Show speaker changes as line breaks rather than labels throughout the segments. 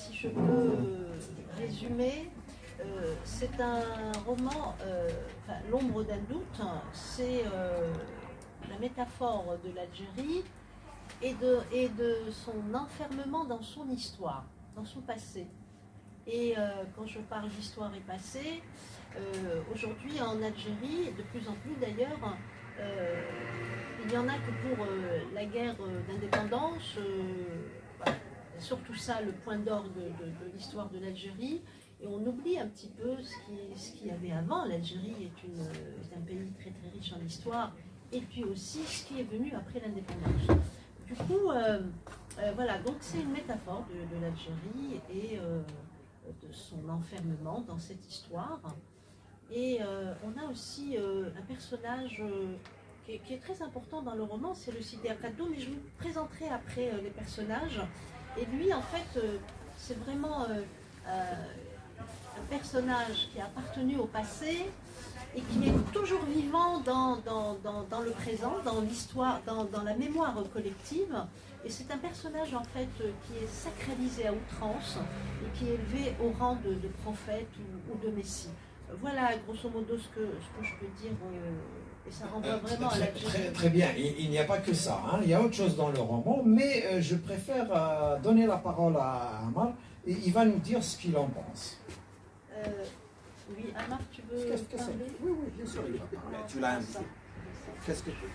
si je peux résumer, c'est un roman, L'ombre d'un doute, c'est la métaphore de l'Algérie et de son enfermement dans son histoire, dans son passé. Et quand je parle d'histoire et passé, aujourd'hui en Algérie, de plus en plus d'ailleurs, il n'y en a que pour la guerre d'indépendance, voilà, surtout ça le point d'orgue de l'histoire de l'Algérie, et on oublie un petit peu ce qu'il y avait avant. L'Algérie est un pays très très riche en histoire, et puis aussi ce qui est venu après l'indépendance. Du coup, voilà, donc c'est une métaphore de l'Algérie et de son enfermement dans cette histoire. Et on a aussi un personnage qui est très important dans le roman, c'est le Sidi Akadou, mais je vous présenterai après les personnages. Et lui, en fait, c'est vraiment un personnage qui a appartenu au passé et qui est toujours vivant dans le présent, dans l'histoire, dans la mémoire collective. Et c'est un personnage, en fait, qui est sacralisé à outrance et qui est élevé au rang de prophète ou de messie. Voilà, grosso modo, ce que je peux dire, et ça renvoie vraiment à l'Algérie.
Très bien, il n'y a pas que ça, hein. Il y a autre chose dans le roman, mais je préfère donner la parole à Amar, et il va nous dire ce qu'il en pense.
Oui, Amar, tu veux parler?
Oui, bien sûr, il va parler. Tu l'as invité. Qu'est-ce que tu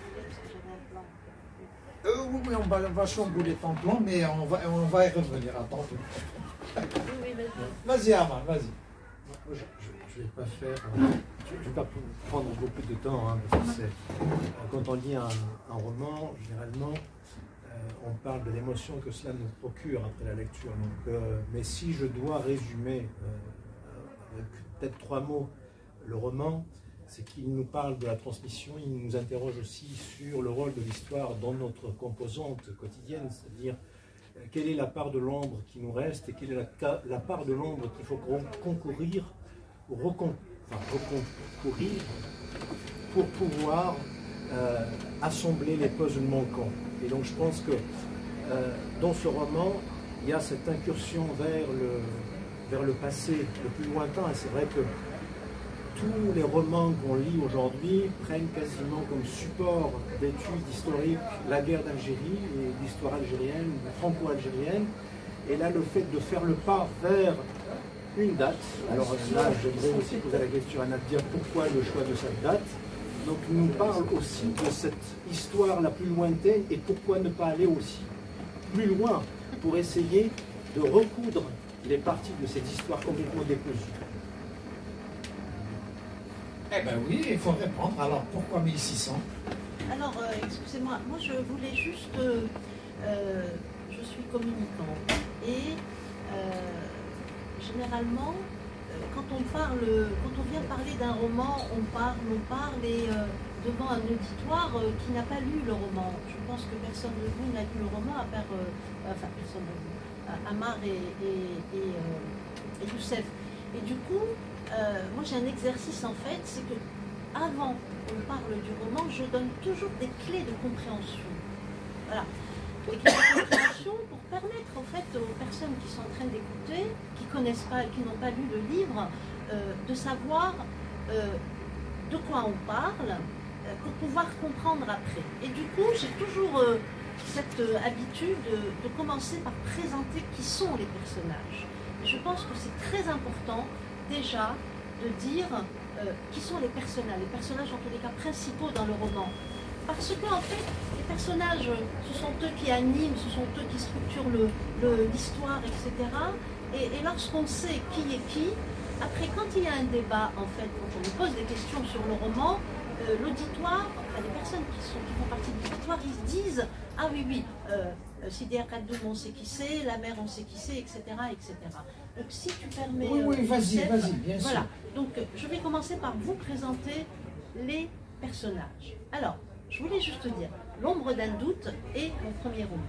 oui, on va chambouler ton plan, mais on va y revenir. Attends.
Oui,
vas-y, Amar, vas-y.
Je ne vais pas faire, je vais pas prendre beaucoup de temps, hein, parce que quand on lit un roman, généralement, on parle de l'émotion que cela nous procure après la lecture. Donc, mais si je dois résumer avec peut-être 3 mots le roman, c'est qu'il nous parle de la transmission, il nous interroge aussi sur le rôle de l'histoire dans notre composante quotidienne, c'est-à-dire quelle est la part de l'ombre qui nous reste et quelle est la part de l'ombre qu'il faut concourir pour pouvoir assembler les puzzles manquants. Et donc je pense que dans ce roman, il y a cette incursion vers le passé le plus lointain. Et c'est vrai que tous les romans qu'on lit aujourd'hui prennent quasiment comme support d'études historiques la guerre d'Algérie et l'histoire algérienne, franco-algérienne. Et là, le fait de faire le pas vers une date, alors là, j'aimerais aussi poser la question à Nadia, pourquoi le choix de cette date? Donc, il nous parle aussi de cette histoire la plus lointaine et pourquoi ne pas aller aussi plus loin pour essayer de recoudre les parties de cette histoire complètement décousues.
Eh bien oui, il faut répondre. Alors, pourquoi 1600?
Alors, excusez-moi, moi je voulais juste... je suis communicante et généralement, quand on vient parler d'un roman, on parle et devant un auditoire qui n'a pas lu le roman. Je pense que personne de vous n'a lu le roman, à part, enfin personne de vous, Amar et Youssef. Et du coup, moi j'ai un exercice en fait, c'est que avant qu'on parle du roman, je donne toujours des clés de compréhension. Voilà. Des clés de compréhension pour permettre en fait aux personnes qui sont en train d'écouter, qui connaissent pas, qui n'ont pas lu le livre, de savoir de quoi on parle, pour pouvoir comprendre après. Et du coup, j'ai toujours cette habitude de commencer par présenter qui sont les personnages. Et je pense que c'est très important déjà de dire qui sont les personnages en tous les cas principaux dans le roman. Parce que en fait, les personnages, ce sont eux qui animent, ce sont eux qui structurent l'histoire, etc. Et lorsqu'on sait qui est qui, après quand il y a un débat, en fait, quand on me pose des questions sur le roman, l'auditoire, enfin, les personnes qui font partie de l'auditoire, ils se disent « Ah oui, Sidi Akadoum, on sait qui c'est, la mère, on sait qui c'est, etc. etc. » Donc si tu permets...
Oui, vas-y, bien sûr.
Voilà, donc je vais commencer par vous présenter les personnages. Alors, je voulais juste dire, L'ombre d'un doute est mon premier roman.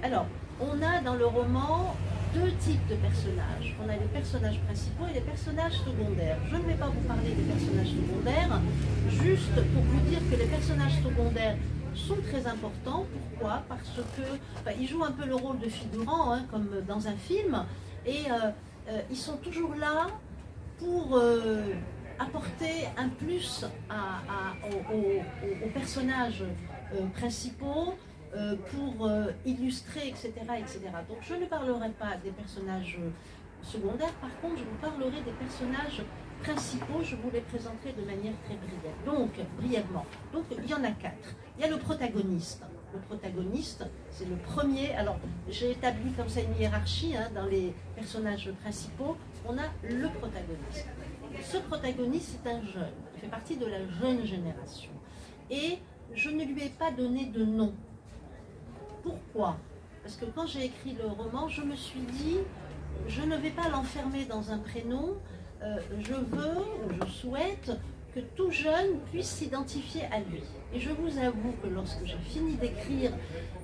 Alors, on a dans le roman 2 types de personnages. On a les personnages principaux et les personnages secondaires. Je ne vais pas vous parler des personnages secondaires, juste pour vous dire que les personnages secondaires sont très importants. Pourquoi? Parce que ils jouent un peu le rôle de figurants, hein, comme dans un film, et ils sont toujours là pour apporter un plus aux personnages principaux, pour illustrer, etc., etc. Donc je ne parlerai pas des personnages secondaires, par contre je vous parlerai des personnages principaux, je vous les présenterai de manière très brièvement. Donc il y en a 4. Il y a le protagoniste. Le protagoniste, c'est le premier. Alors j'ai établi comme ça une hiérarchie, hein, dans les personnages principaux. On a le protagoniste. Ce protagoniste, c'est un jeune. Il fait partie de la jeune génération. Et je ne lui ai pas donné de nom. Pourquoi? Parce que quand j'ai écrit le roman, je me suis dit, je ne vais pas l'enfermer dans un prénom. Je souhaite que tout jeune puisse s'identifier à lui. Et je vous avoue que lorsque j'ai fini d'écrire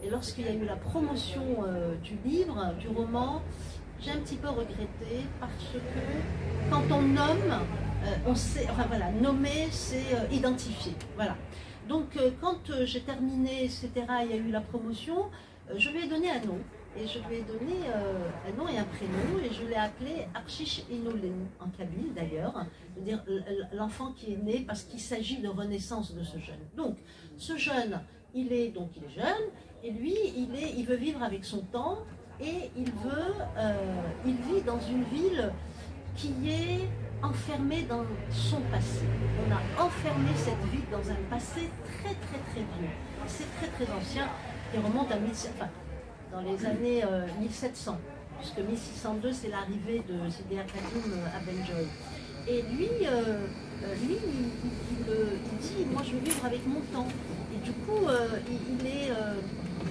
et lorsqu'il y a eu la promotion du livre, du roman, j'ai un petit peu regretté parce que quand on nomme, on sait, enfin voilà, nommer, c'est identifier. Voilà. Donc quand j'ai terminé, etc., il y a eu la promotion, je lui ai donné un nom. Et je lui ai donné un nom et un prénom, et je l'ai appelé Arshish Inolenu, en kabyle d'ailleurs, c'est-à-dire l'enfant qui est né parce qu'il s'agit de renaissance de ce jeune. Donc, ce jeune, il est jeune, et lui, il veut vivre avec son temps, et il vit dans une ville qui est enfermée dans son passé. On a enfermé cette ville dans un passé très très très vieux. C'est très très ancien, qui remonte à dans les années 1700, puisque 1602 c'est l'arrivée de Sidi Akadim à Benjoy. Et lui, il dit, moi je veux vivre avec mon temps. Et du coup,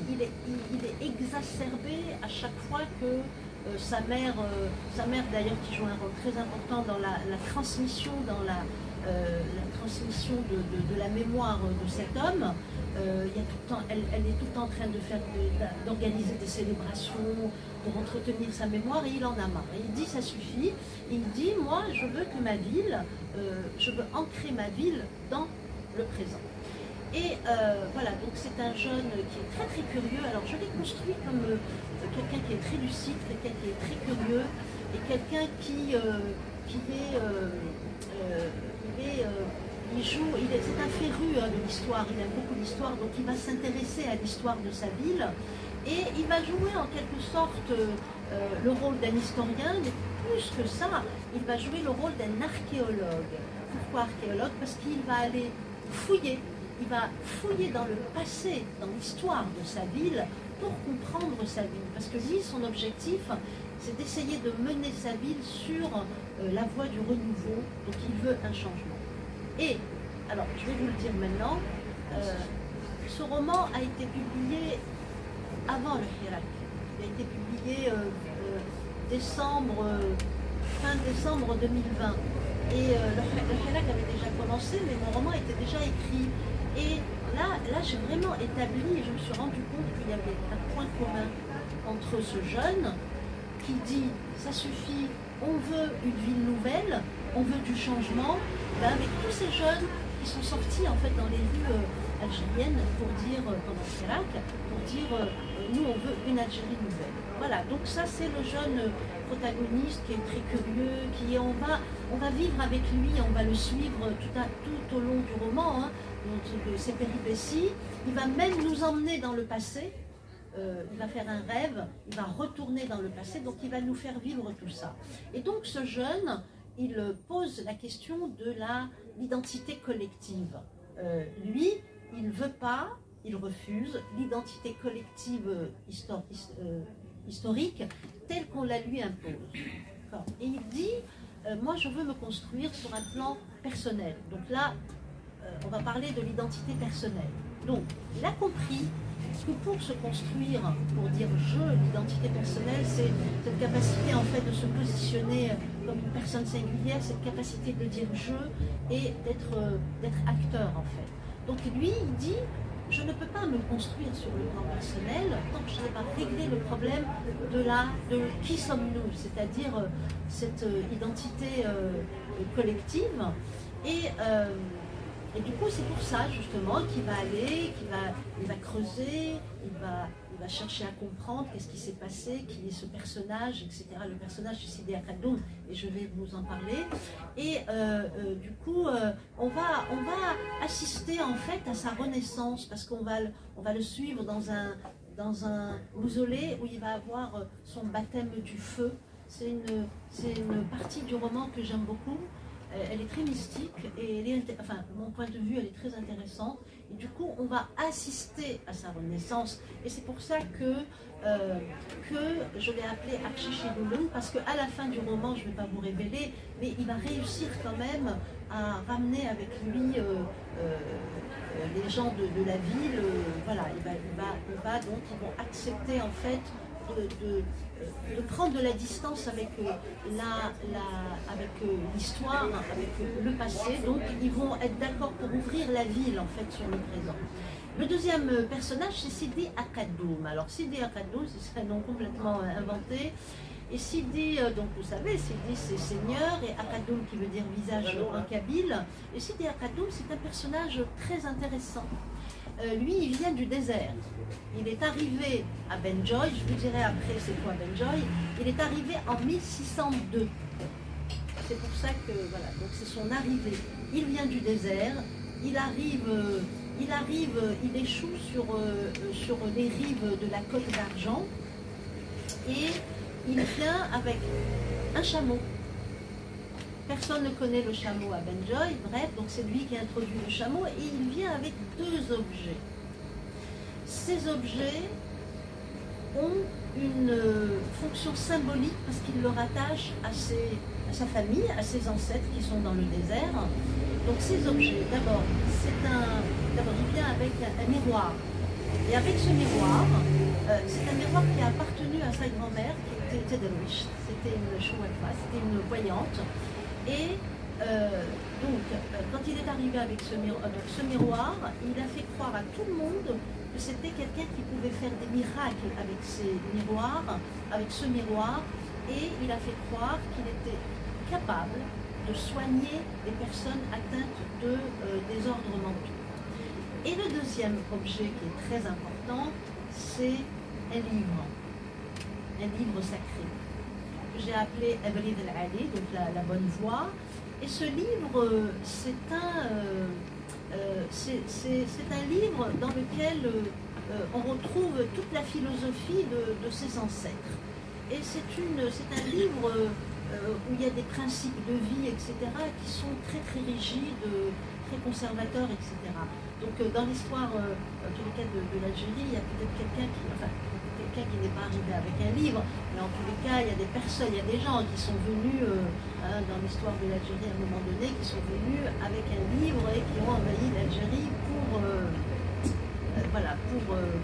il est exacerbé à chaque fois que sa mère d'ailleurs qui joue un rôle très important dans la transmission, transmission de la mémoire de cet homme. Il y a tout le temps, elle est tout le temps en train d'organiser des célébrations pour entretenir sa mémoire, et il en a marre. Et il dit ça suffit. Il dit, moi je veux que ma ville, je veux ancrer ma ville dans le présent. Et voilà, donc c'est un jeune qui est très très curieux. Alors je l'ai construit comme quelqu'un qui est très lucide, quelqu'un qui est très curieux, et quelqu'un c'est un féru de l'histoire, il aime beaucoup l'histoire, donc il va s'intéresser à l'histoire de sa ville, et il va jouer en quelque sorte le rôle d'un historien, mais plus que ça, il va jouer le rôle d'un archéologue. Pourquoi archéologue? Parce qu'il va aller fouiller, il va fouiller dans le passé, dans l'histoire de sa ville, pour comprendre sa ville. Parce que lui, son objectif, c'est d'essayer de mener sa ville sur la voie du renouveau, donc il veut un changement. Et, alors, je vais vous le dire maintenant, ce roman a été publié avant le Hirak. Il a été publié fin décembre 2020. Et le Hirak avait déjà commencé, mais mon roman était déjà écrit. Et là j'ai vraiment établi, et je me suis rendu compte qu'il y avait un point commun entre ce jeune qui dit, ça suffit, on veut une ville nouvelle, on veut du changement, avec tous ces jeunes qui sont sortis en fait dans les rues algériennes pour dire, pendant le Hirak, pour dire nous on veut une Algérie nouvelle. Voilà, donc ça c'est le jeune protagoniste qui est très curieux, on va vivre avec lui, on va le suivre tout au long du roman, hein, de ses péripéties. Il va même nous emmener dans le passé. Il va faire un rêve, il va retourner dans le passé, donc il va nous faire vivre tout ça. Et donc ce jeune, il pose la question de l'identité collective. Lui, il ne veut pas, il refuse l'identité collective historique telle qu'on la lui impose. Et il dit, moi je veux me construire sur un plan personnel. Donc là, on va parler de l'identité personnelle. Donc, il a compris que pour se construire, pour dire je, l'identité personnelle, c'est cette capacité en fait de se positionner comme une personne singulière, cette capacité de dire je et d'être acteur en fait. Donc lui, il dit, je ne peux pas me construire sur le plan personnel tant que je n'ai pas réglé le problème de qui sommes-nous, c'est-à-dire cette identité collective. Et Et du coup, c'est pour ça, justement, qu'il va aller, il va creuser, il va chercher à comprendre qu'est-ce qui s'est passé, qui est ce personnage, etc. Le personnage c'est Sidi Akadoum, et je vais vous en parler. Et du coup, on va assister en fait à sa renaissance, parce qu'on va le suivre dans un mausolée où il va avoir son baptême du feu. C'est une partie du roman que j'aime beaucoup. Elle est très mystique et enfin, de mon point de vue, elle est très intéressante. Et du coup, on va assister à sa renaissance. Et c'est pour ça que je l'ai appelé Akshishidulun, parce qu'à la fin du roman, je ne vais pas vous révéler, mais il va réussir quand même à ramener avec lui les gens de la ville. Voilà, ils vont accepter en fait de prendre de la distance avec l'histoire, avec le passé. Donc ils vont être d'accord pour ouvrir la ville en fait sur le présent. Le deuxième personnage, c'est Sidi Akadoum. Alors Sidi Akadoum, c'est un nom complètement inventé. Et Sidi, donc vous savez, Sidi c'est seigneur, et Akadoum qui veut dire visage en kabyle. Et Sidi Akadoum, c'est un personnage très intéressant. Lui, il vient du désert. Il est arrivé à Benjoy, je vous dirai après c'est quoi Benjoy. Il est arrivé en 1602. C'est pour ça que, voilà, donc c'est son arrivée. Il vient du désert, il échoue sur les rives de la Côte d'Argent, et il vient avec un chameau. Personne ne connaît le chameau à Benjoy, bref, donc c'est lui qui a introduit le chameau, et il vient avec deux objets. Ces objets ont une fonction symbolique parce qu'il le rattache à sa famille, à ses ancêtres qui sont dans le désert. Donc ces objets, d'abord, il vient avec un miroir. Et avec ce miroir, c'est un miroir qui a appartenu à sa grand-mère, qui était Tedderwish, c'était une chouette, c'était une voyante. Et donc, quand il est arrivé avec ce miroir, il a fait croire à tout le monde que c'était quelqu'un qui pouvait faire des miracles avec ces miroirs, avec ce miroir, et il a fait croire qu'il était capable de soigner les personnes atteintes de désordres mentaux. Et le deuxième objet qui est très important, c'est un livre sacré, que j'ai appelé Abrid al-Ali, donc la bonne voie. Et ce livre, c'est un livre dans lequel on retrouve toute la philosophie de ses ancêtres. Et c'est un livre où il y a des principes de vie, etc., qui sont très très rigides, très conservateurs, etc. Donc dans l'histoire, en tous les cas, de l'Algérie, il y a peut-être quelqu'un qui n'est pas arrivé avec un livre, mais en tous les cas, il y a des personnes, il y a des gens qui sont venus dans l'histoire de l'Algérie à un moment donné, qui sont venus avec un livre et qui ont envahi l'Algérie pour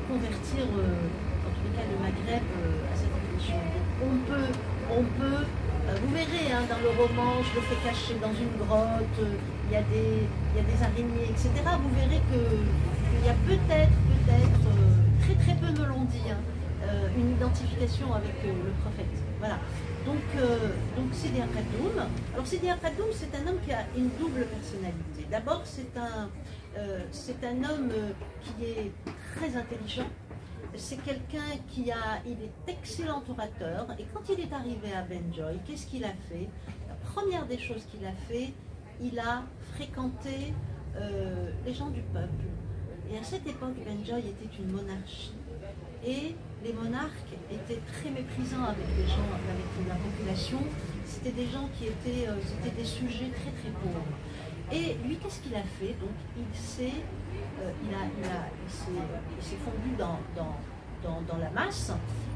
convertir, en tous les cas, le Maghreb à cette religion. Vous verrez dans le roman, je le fais cacher dans une grotte, il y a des araignées, etc. Vous verrez qu'il y a peut-être, très très peu me l'ont dit, une identification avec le prophète. Voilà. Donc Sidi Akadoum. Alors Sidi Akadoum, c'est un homme qui a une double personnalité. D'abord, c'est un homme qui est très intelligent. C'est quelqu'un il est excellent orateur, et quand il est arrivé à Benjoy, qu'est-ce qu'il a fait? La première des choses qu'il a fait, il a fréquenté les gens du peuple. Et à cette époque, Benjoy était une monarchie. Et les monarques étaient très méprisants avec les gens, avec la population. C'était des gens qui étaient des sujets très très pauvres. Et lui, qu'est-ce qu'il a fait? Donc, il s'est fondu dans la masse.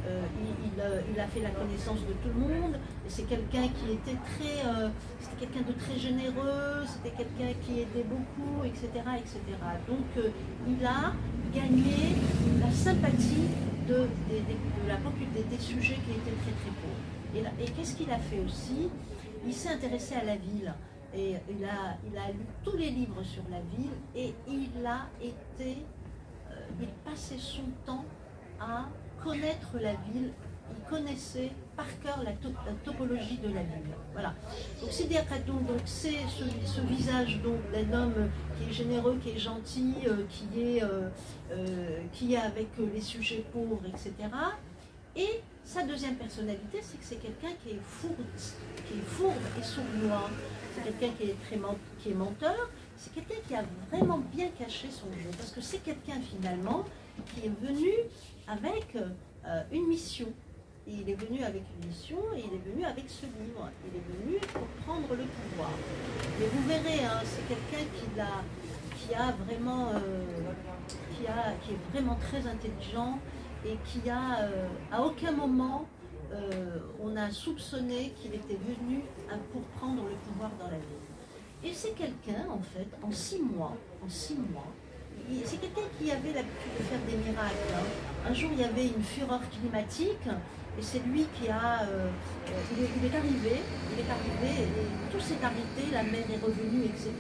Il a fait la connaissance de tout le monde. Et c'est quelqu'un qui était c'était quelqu'un de très généreux. C'était quelqu'un qui aidait beaucoup, etc., etc. Donc, il a gagné la sympathie des sujets qui étaient très très pauvres. Et qu'est-ce qu'il a fait aussi? Il s'est intéressé à la ville. Et il a lu tous les livres sur la ville, et il passait son temps à connaître la ville il connaissait par cœur la topologie de la ville. Voilà. Donc Sidi Khatoum, c'est ce visage d'un homme qui est généreux, qui est gentil, qui est avec les sujets pauvres, etc. Et sa deuxième personnalité, c'est que c'est quelqu'un qui est fourbe et sournois. C'est quelqu'un qui est menteur. C'est quelqu'un qui a vraiment bien caché son jeu. Parce que c'est quelqu'un finalement qui est venu avec une mission. Et il est venu avec une mission et il est venu avec ce livre. Il est venu pour prendre le pouvoir. Mais vous verrez, hein, c'est quelqu'un qui est vraiment très intelligent et qui a, à aucun moment, on a soupçonné qu'il était venu pour prendre le pouvoir dans la ville. Et c'est quelqu'un, en fait, en 6 mois, c'est quelqu'un qui avait l'habitude de faire des miracles. Hein. Un jour, il y avait une fureur climatique, et c'est lui qui a... il est arrivé, et tout s'est arrêté, la mer est revenue, etc.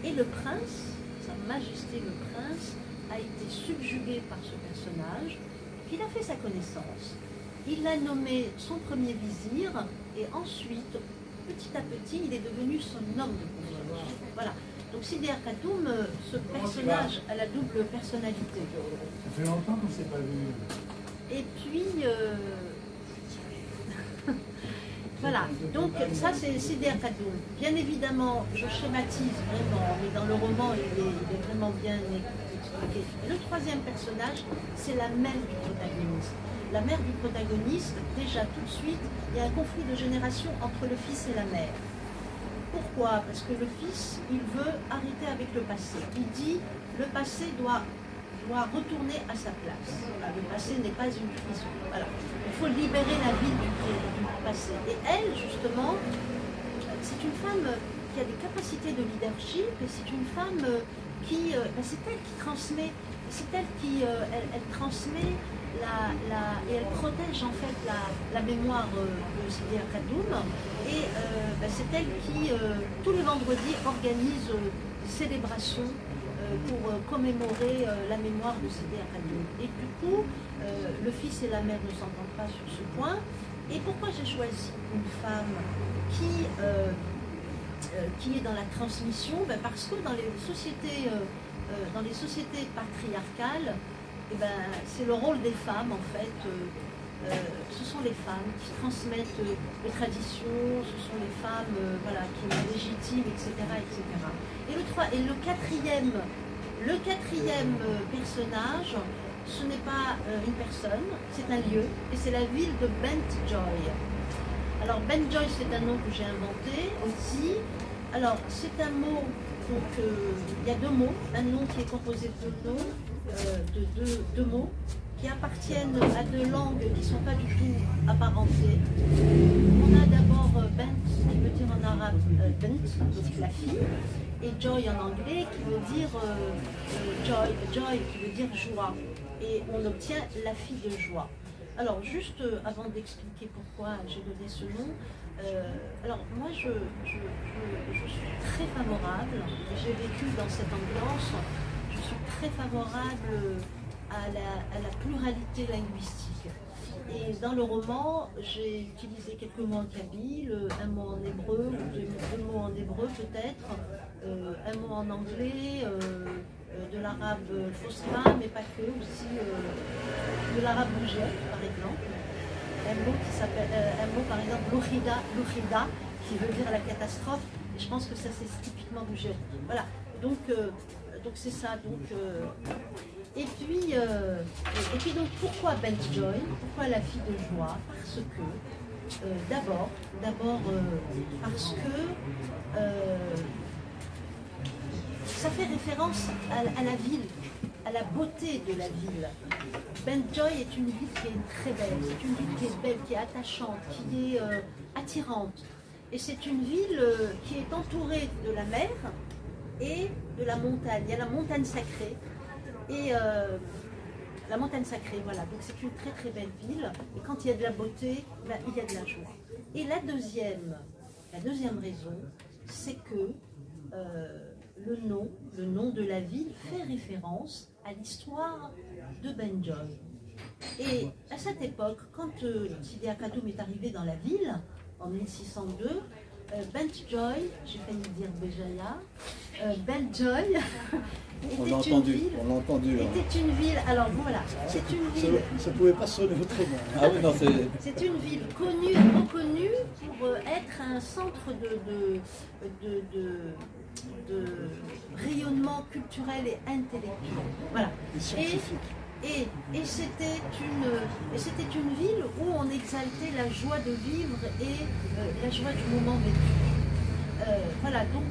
Et le prince, Sa Majesté le Prince, a été subjugué par ce personnage, il a fait sa connaissance. Il l'a nommé son premier vizir, et ensuite, petit à petit, il est devenu son homme de confiance. Voilà. Donc Sidi Khatoum, ce personnage a la double personnalité.
Ça fait longtemps qu'on ne s'est pas vu.
Et puis, voilà, donc ça c'est Sidi Khatoum. Bien évidemment, je schématise vraiment, mais dans le roman, il est vraiment bien expliqué. Et le troisième personnage, c'est la mère du protagoniste. La mère du protagoniste, déjà tout de suite, il y a un conflit de génération entre le fils et la mère. Pourquoi? Parce que le fils, il veut arrêter avec le passé. Il dit, le passé doit retourner à sa place. Le passé n'est pas une prison. Voilà. Il faut libérer la vie du passé. Et elle, justement, c'est une femme qui a des capacités de leadership, et c'est une femme qui... c'est elle qui transmet, c'est elle qui elle transmet et elle protège en fait la mémoire de Sidi Khatoum, et c'est elle qui, tous les vendredis, organise des célébrations pour commémorer la mémoire de Sidi Khatoum. Et du coup, le fils et la mère ne s'entendent pas sur ce point. Et pourquoi j'ai choisi une femme qui est dans la transmission? Parce que dans les sociétés patriarcales, c'est le rôle des femmes, en fait. Ce sont les femmes qui transmettent les traditions, ce sont les femmes qui légitiment, etc. etc. Et le quatrième personnage, ce n'est pas une personne, c'est un lieu, et c'est la ville de Bent Joy. Alors Bent Joy, c'est un nom que j'ai inventé aussi. Alors c'est un mot, donc il y a 2 mots, un nom qui est composé de deux mots qui appartiennent à 2 langues qui ne sont pas du tout apparentées. On a d'abord Bent, qui veut dire en arabe Bent, donc la fille, et Joy en anglais qui veut dire joy qui veut dire joie. Et on obtient la fille de joie. Alors juste avant d'expliquer pourquoi j'ai donné ce nom, alors moi je suis très favorable, et j'ai vécu dans cette ambiance, je suis très favorable à la pluralité linguistique. Et dans le roman, j'ai utilisé quelques mots en kabyle, un mot en hébreu, 2 mots en hébreu peut-être, un mot en anglais, de l'arabe fosra, mais pas que, aussi de l'arabe bougette, par exemple. Un mot par exemple, l'oukhida, qui veut dire la catastrophe, et je pense que ça c'est typiquement bougette. Voilà, donc c'est ça. Et puis donc pourquoi Bent Joy? Pourquoi la fille de joie? Parce que, d'abord parce que ça fait référence à la ville, à la beauté de la ville. Bent Joy est une ville qui est très belle, c'est une ville qui est belle, qui est attachante, qui est attirante. Et c'est une ville qui est entourée de la mer et de la montagne. Il y a la montagne sacrée. Et la montagne sacrée, voilà. Donc c'est une très très belle ville. Et quand il y a de la beauté, il y a de la joie. Et la deuxième raison, c'est que le nom de la ville fait référence à l'histoire de Bent Joy. Et à cette époque, quand Sidi Akadoum est arrivé dans la ville, en 1602, Bentjoy, j'ai failli dire Béjaïa, Bentjoy
On l'a entendu, on l'a entendu.
Était une ville, alors voilà, c'est une ville...
Ça ne pouvait pas sonner autrement. Ah oui, non,
c'est une ville connue, reconnue pour être un centre de rayonnement culturel et intellectuel. Voilà. Et c'était une ville où on exaltait la joie de vivre et la joie du moment vécu. Voilà, donc,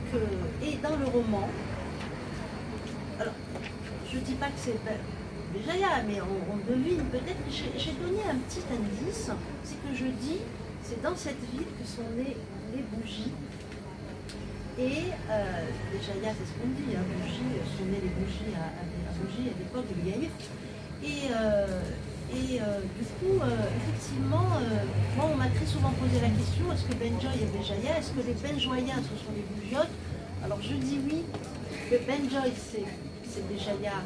et dans le roman, alors, je ne dis pas que c'est Béjaïa, mais on devine peut-être, j'ai donné un petit indice, c'est que je dis, c'est dans cette ville que sont nées les bougies. Et Béjaïa, c'est ce qu'on dit, hein, bougies, sont nées les bougies à l'époque de Gaïf. Du coup, effectivement, moi on m'a très souvent posé la question, est-ce que Bentjoy est Béjaïa? Est-ce que les Benjoïens ce sont les bougiottes? Alors je dis oui, le Bentjoy c'est Béjaïa.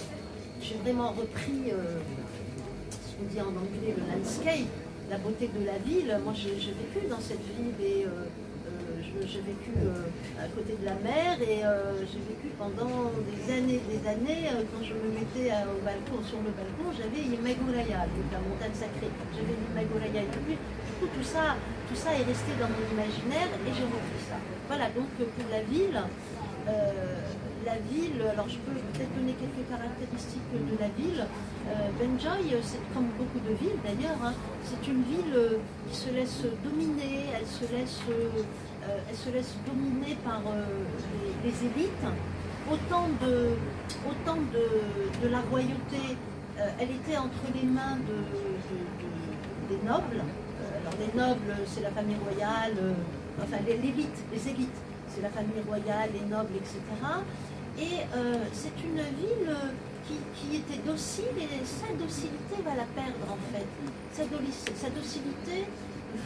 J'ai vraiment repris ce qu'on dit en anglais, le landscape, la beauté de la ville. Moi j'ai vécu dans cette ville et j'ai vécu à côté de la mer et j'ai vécu pendant des années, quand je me mettais au balcon, sur le balcon, j'avais Imagolaya, donc la montagne sacrée. J'avais Imagolaya et du coup tout ça est resté dans mon imaginaire et j'ai repris ça. Voilà, donc pour la ville, alors je peux peut-être donner quelques caractéristiques de la ville. Bentjoy, c'est comme beaucoup de villes d'ailleurs, hein, c'est une ville qui se laisse dominer, elle se laisse dominer par les élites. Autant de la royauté, elle était entre les mains des nobles. Alors les nobles, c'est la famille royale, enfin l'élite, les élites, c'est la famille royale, les nobles, etc. Et c'est une ville qui était docile et sa docilité va la perdre en fait. Sa docilité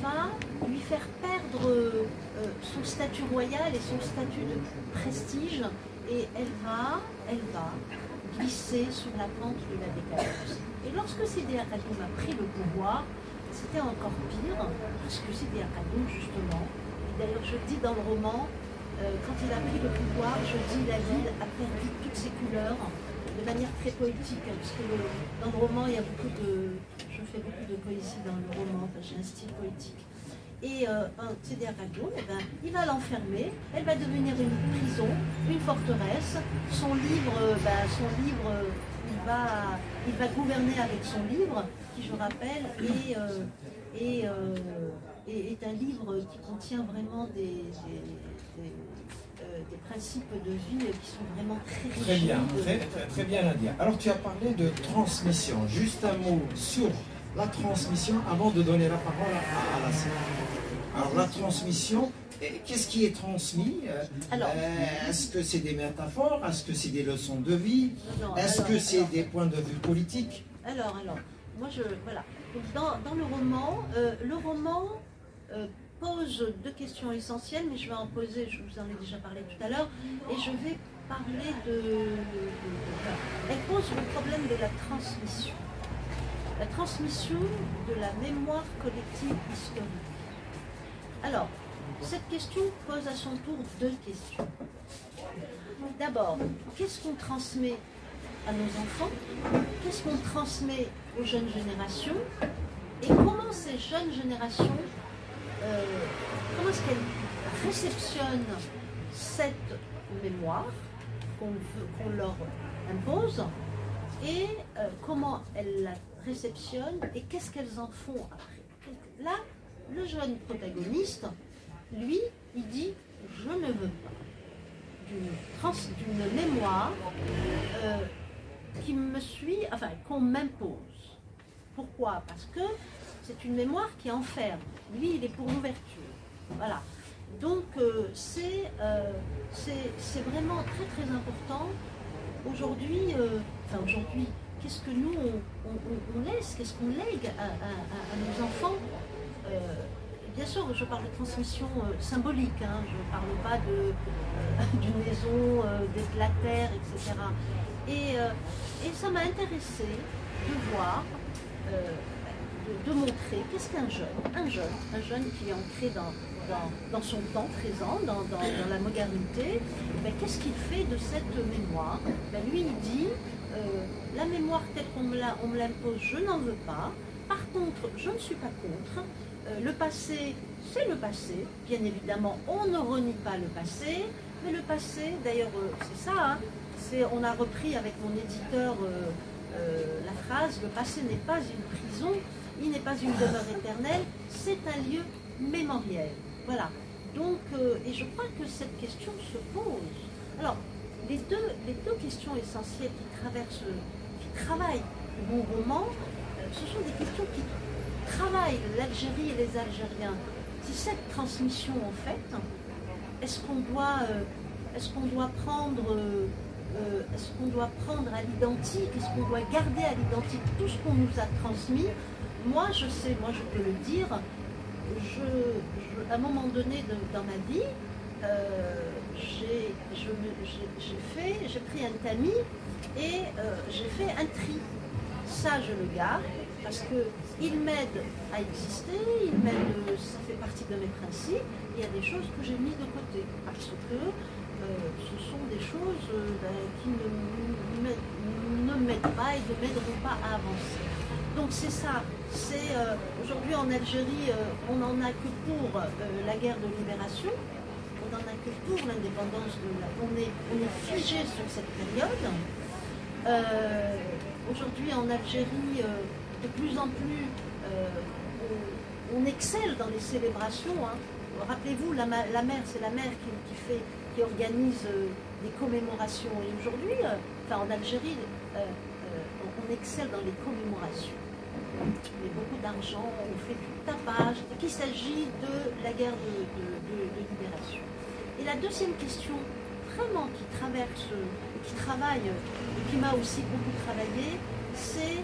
va lui faire perdre son statut royal et son statut de prestige et elle va glisser sur la pente de la décadence. Et lorsque Sidi Akadoum a pris le pouvoir, c'était encore pire, parce que Sidi Akadoum justement, et d'ailleurs je le dis dans le roman, quand il a pris le pouvoir, je dis la ville a perdu toutes ses couleurs de manière très poétique, parce que dans le roman, il y a je fais beaucoup de poésie dans le roman, enfin, j'ai un style poétique. Et Sidi Akadoum, il va l'enfermer, elle va devenir une prison, une forteresse. Son livre, il va gouverner avec son livre, qui je rappelle, est un livre qui contient vraiment des principes de vie qui sont vraiment très
Très bien, très bien Nadia. Alors tu as parlé de transmission. Juste un mot sur la transmission avant de donner la parole à la sœur. Alors la transmission, qu'est-ce qui est transmis? Est-ce que c'est des métaphores? Est-ce que c'est des leçons de vie? Est-ce que c'est des points de vue politiques?
Alors, moi voilà. Donc, dans le roman pose deux questions essentielles, mais je vais en poser, je vous en ai déjà parlé tout à l'heure, et je vais parler elle pose le problème de la transmission. La transmission de la mémoire collective historique. Alors, cette question pose à son tour deux questions. D'abord, qu'est-ce qu'on transmet à nos enfants? Qu'est-ce qu'on transmet aux jeunes générations? Et comment ces jeunes générations, comment est-ce qu'elles réceptionnent cette mémoire qu'on leur impose? Et comment elles la réceptionnent et qu'est-ce qu'elles en font après? Là, le jeune protagoniste, lui, il dit « je ne veux pas d'une mémoire qui me suit, enfin qu'on m'impose ». Pourquoi? Parce que c'est une mémoire qui enferme. Lui, il est pour l'ouverture. Voilà. Donc, c'est vraiment très très important. Aujourd'hui, qu'est-ce que nous, on laisse, qu'est-ce qu'on lègue à nos enfants? Bien sûr, je parle de transmission symbolique, hein, je ne parle pas d'une maison, d'éclatères, etc. Et ça m'a intéressé de voir de montrer qu'est-ce qu'un jeune, un jeune qui est ancré dans son temps présent, dans la modernité, ben, qu'est-ce qu'il fait de cette mémoire? Ben, lui, il dit, la mémoire telle qu'on me l'impose, je n'en veux pas. Par contre, je ne suis pas contre. Le passé, c'est le passé. Bien évidemment, on ne renie pas le passé, mais le passé, d'ailleurs, c'est ça, hein, on a repris avec mon éditeur la phrase, le passé n'est pas une prison, il n'est pas une demeure éternelle, c'est un lieu mémoriel. Voilà. Donc, et je crois que cette question se pose. Alors, les deux questions essentielles qui travaillent mon roman, ce sont des questions qui travaillent l'Algérie et les Algériens. C'est cette transmission, en fait, est-ce qu'on doit prendre à l'identique, est-ce qu'on doit garder à l'identique tout ce qu'on nous a transmis? Moi, je peux le dire, à un moment donné dans ma vie, j'ai pris un tamis et j'ai fait un tri. Ça, je le garde parce qu'il m'aide à exister, ça fait partie de mes principes. Il y a des choses que j'ai mises de côté parce que ce sont des choses qui ne m'aident pas et ne m'aideront pas à avancer. Donc c'est ça, aujourd'hui en Algérie, on n'en a que pour la guerre de libération, on n'en a que pour l'indépendance, on est figé sur cette période. Aujourd'hui en Algérie, de plus en plus, on excelle dans les célébrations. Hein. Rappelez-vous, la mère, c'est la mère qui organise des commémorations. Et aujourd'hui, en Algérie, on excelle dans les commémorations. On met beaucoup d'argent, on fait du tapage, qu'il s'agit de la guerre de libération. Et la deuxième question, vraiment qui travaille, et qui m'a aussi beaucoup travaillé, c'est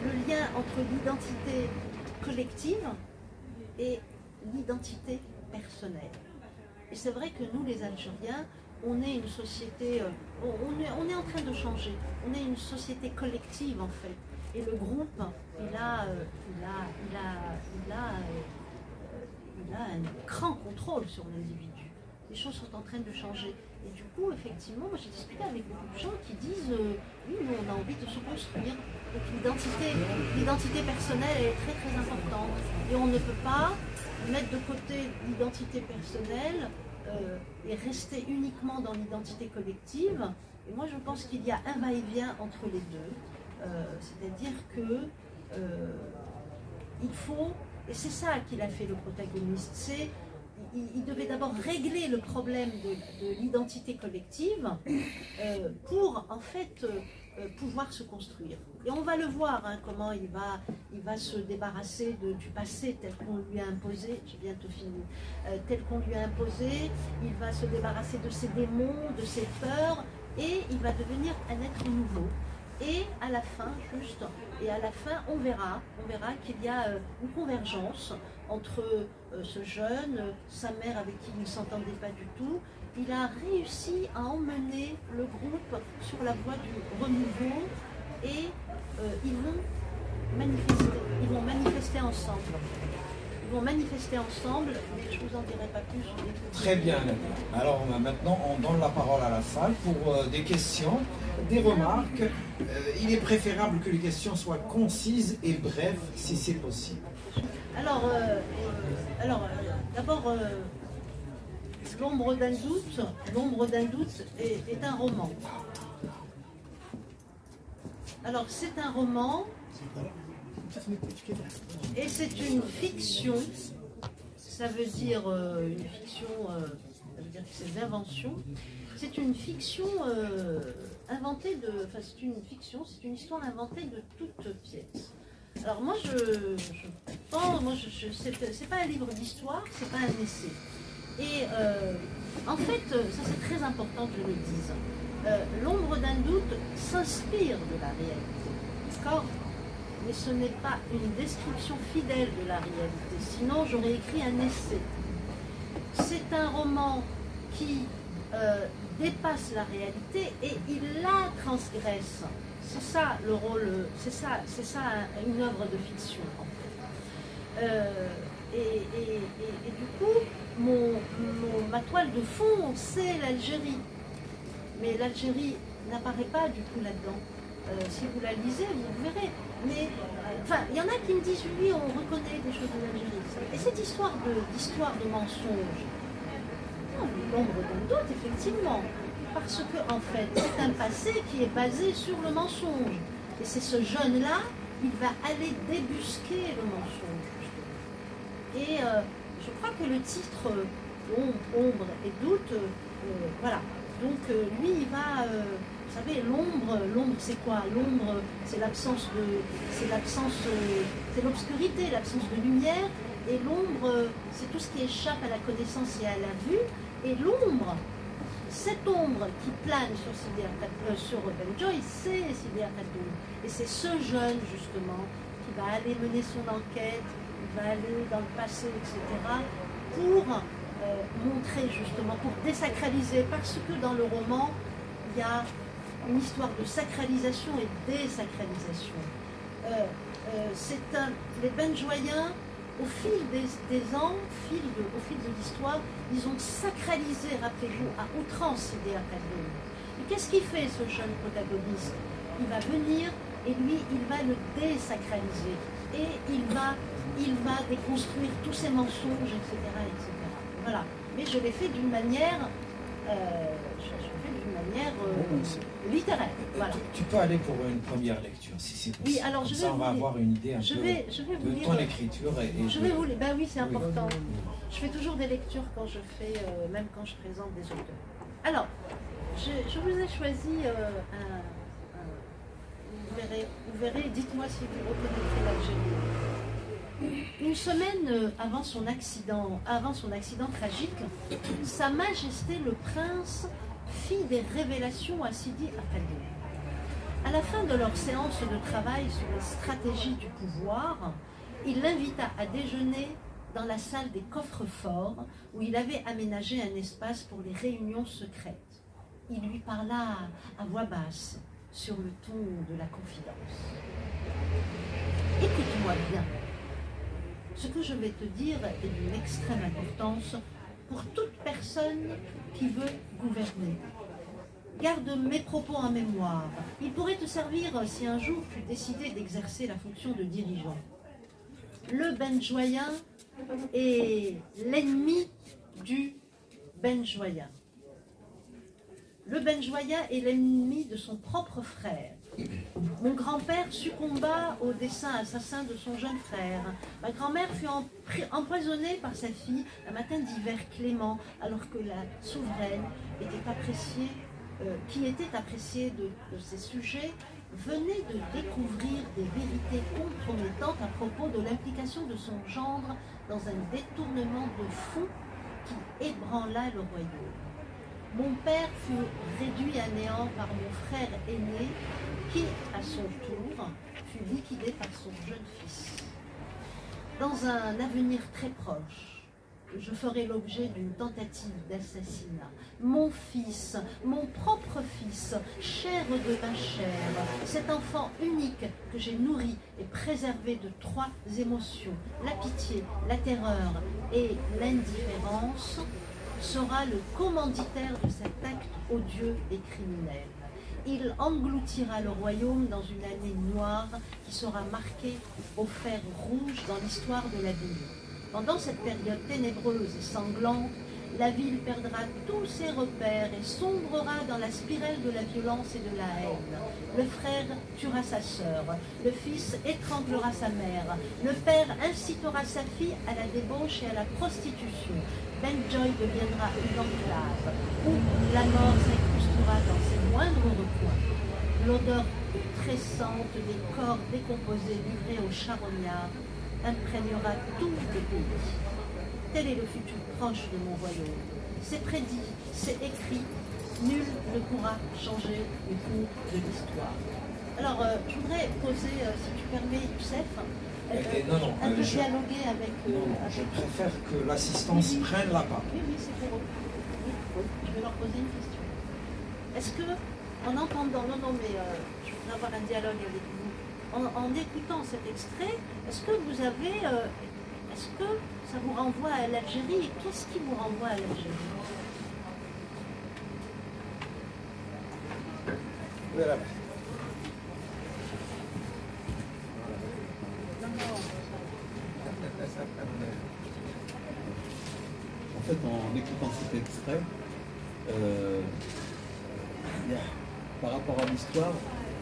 le lien entre l'identité collective et l'identité personnelle. Et c'est vrai que nous, les Algériens, on est une société, on est en train de changer. On est une société collective en fait. Et le groupe, il a un grand contrôle sur l'individu. Les choses sont en train de changer. Et du coup, effectivement, moi j'ai discuté avec beaucoup de gens qui disent oui, nous on a envie de se construire. Donc l'identité personnelle est très très importante. Et on ne peut pas mettre de côté l'identité personnelle et rester uniquement dans l'identité collective. Et moi je pense qu'il y a un va-et-vient entre les deux. C'est-à-dire que il faut, et c'est ça qu'il a fait le protagoniste, il devait d'abord régler le problème de l'identité collective pour en fait pouvoir se construire. Et on va le voir, hein, comment il va se débarrasser du passé tel qu'on lui a imposé, j'ai bientôt fini, tel qu'on lui a imposé, il va se débarrasser de ses démons, de ses peurs, et il va devenir un être nouveau. Et à la fin, on verra qu'il y a une convergence entre ce jeune, sa mère avec qui il ne s'entendait pas du tout. Il a réussi à emmener le groupe sur la voie du renouveau et ils vont manifester ensemble. Ils vont manifester ensemble, je ne vous en dirai pas plus.
Très bien, Nadia. Alors maintenant, on donne la parole à la salle pour des questions, des remarques. Il est préférable que les questions soient concises et brèves, si c'est possible.
Alors d'abord, L'ombre d'un doute est un roman. Alors c'est un roman et c'est une fiction. Ça veut dire une fiction, ça veut dire que c'est de l'invention. C'est une fiction inventée c'est une histoire inventée de toutes pièces. Alors moi c'est pas un livre d'histoire, c'est pas un essai. Et en fait, ça c'est très important que je le dise. L'ombre d'un doute s'inspire de la réalité, d'accord ? Mais ce n'est pas une description fidèle de la réalité. Sinon, j'aurais écrit un essai. C'est un roman qui dépasse la réalité et il la transgresse. c'est ça le rôle, c'est ça une œuvre de fiction en fait. Et du coup, ma toile de fond, c'est l'Algérie. Mais l'Algérie n'apparaît pas du tout là-dedans. Si vous la lisez, vous verrez. Mais enfin, il y en a qui me disent oui, on reconnaît des choses de l'Algérie. Et cette histoire de mensonge, l'ombre d'un doute, effectivement. Parce que, en fait, c'est un passé qui est basé sur le mensonge. Et c'est ce jeune-là, il va aller débusquer le mensonge. Et je crois que le titre Ombre et doute, voilà. Donc lui, il va, vous savez, l'ombre c'est quoi? L'ombre, c'est l'absence c'est l'obscurité, l'absence de lumière. Et l'ombre, c'est tout ce qui échappe à la connaissance et à la vue. Et l'ombre, cette ombre qui plane sur Ben Joyce, c'est Sidi Khadoum. Et c'est ce jeune, justement, qui va aller mener son enquête, il va aller dans le passé, etc., pour montrer, justement, pour désacraliser, parce que dans le roman, il y a une histoire de sacralisation et désacralisation. Les Benjoyens, au fil des ans, au fil de l'histoire, ils ont sacralisé, rappelez-vous, à outrance Sidi Khadoum. Et qu'est-ce qu'il fait, ce jeune protagoniste? Il va venir et lui, il va le désacraliser. Et il va déconstruire tous ces mensonges, etc. etc. Voilà. Mais je l'ai fait d'une manière, littéraire. Voilà.
Tu peux aller pour une première lecture, si c'est possible.
Oui, alors
comme ça, on va avoir une idée un peu de ton écriture.
Je vais vous lire. Ben oui, c'est important. Je fais toujours des lectures quand je fais, même quand je présente des auteurs. Alors, je vous ai choisi vous verrez, dites-moi si vous reconnaîtrez l'Algérie. Une semaine avant son accident tragique, Sa Majesté le Prince fit des révélations à Sidi Khadoum. À la fin de leur séance de travail sur les stratégies du pouvoir, il l'invita à déjeuner dans la salle des coffres-forts où il avait aménagé un espace pour les réunions secrètes. Il lui parla à voix basse, sur le ton de la confidence. Écoute-moi bien. Ce que je vais te dire est d'une extrême importance pour toute personne qui veut gouverner. Garde mes propos en mémoire. Ils pourraient te servir si un jour tu décidais d'exercer la fonction de dirigeant. Le Benjoyen est l'ennemi du Benjoyen. Le Benjoyen est l'ennemi de son propre frère. Mon grand-père succomba au dessein assassin de son jeune frère. Ma grand-mère fut empoisonnée par sa fille un matin d'hiver clément, alors que la souveraine qui était appréciée de ses sujets, venait de découvrir des vérités compromettantes à propos de l'implication de son gendre dans un détournement de fonds qui ébranla le royaume. Mon père fut réduit à néant par mon frère aîné, qui, à son tour, fut liquidé par son jeune fils. Dans un avenir très proche, je ferai l'objet d'une tentative d'assassinat. Mon fils, mon propre fils, chair de ma chair, cet enfant unique que j'ai nourri et préservé de 3 émotions, la pitié, la terreur et l'indifférence, sera le commanditaire de cet acte odieux et criminel. Il engloutira le royaume dans une année noire qui sera marquée au fer rouge dans l'histoire de la ville. Pendant cette période ténébreuse et sanglante, la ville perdra tous ses repères et sombrera dans la spirale de la violence et de la haine. Le frère tuera sa sœur, le fils étranglera sa mère, le père incitera sa fille à la débauche et à la prostitution. Benjoy deviendra une enclave où la mort s'incrustera dans ses moindres recoins. L'odeur tressante des corps décomposés livrés aux charognards imprégnera tout le pays. Tel est le futur proche de mon royaume. C'est prédit, c'est écrit, nul ne pourra changer le cours de l'histoire. Alors, je voudrais poser, si tu permets, Youssef, un peu dialoguer avec...
je préfère que l'assistance prenne la part.
Oui, c'est pour eux. Je vais leur poser une question. Est-ce que en entendant, non, mais je voudrais avoir un dialogue avec vous. En écoutant cet extrait, est-ce que vous avez, est-ce que ça vous renvoie à l'Algérie? Et qu'est-ce qui vous renvoie à l'Algérie?
Voilà.
En fait, en écoutant cet extrait, par rapport à l'histoire,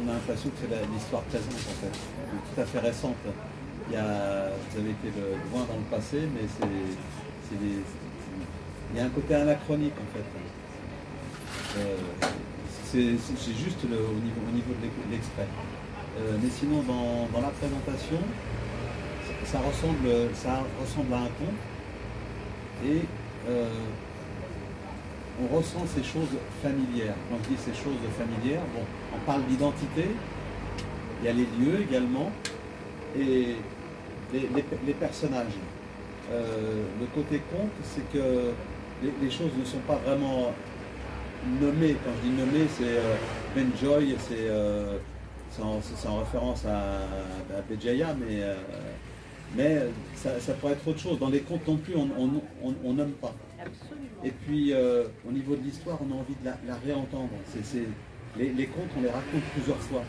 on a l'impression que c'est l'histoire présente, en fait, tout à fait récente. Vous avez été loin dans le passé, mais il y a un côté anachronique, en fait. C'est juste au niveau de l'extrait. Mais sinon, dans la présentation, ça ressemble à un conte. Et on ressent ces choses familières. Quand je dis ces choses familières, bon, on parle d'identité, il y a les lieux également, et les personnages. Le côté conte, c'est que les choses ne sont pas vraiment nommées. Quand je dis nommées, c'est Benjoy, c'est en référence à Béjaïa, mais ça pourrait être autre chose. Dans les contes non plus, on nomme pas.
Absolument.
Et puis, au niveau de l'histoire, on a envie de la réentendre. Les contes, on les raconte plusieurs fois.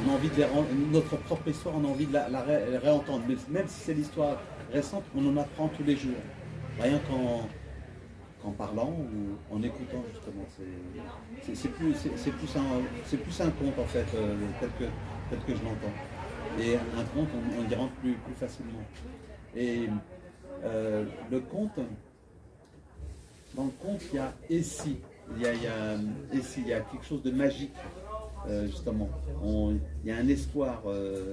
On a envie de notre propre histoire, on a envie de la réentendre. Mais même si c'est l'histoire récente, on en apprend tous les jours. Rien qu'en parlant ou en écoutant, justement. C'est plus un conte, en fait, tel que je l'entends. Et un conte, on y rentre plus facilement. Et le conte, dans le conte, il y a « et si ». Il y a quelque chose de magique, justement. Il y a un espoir,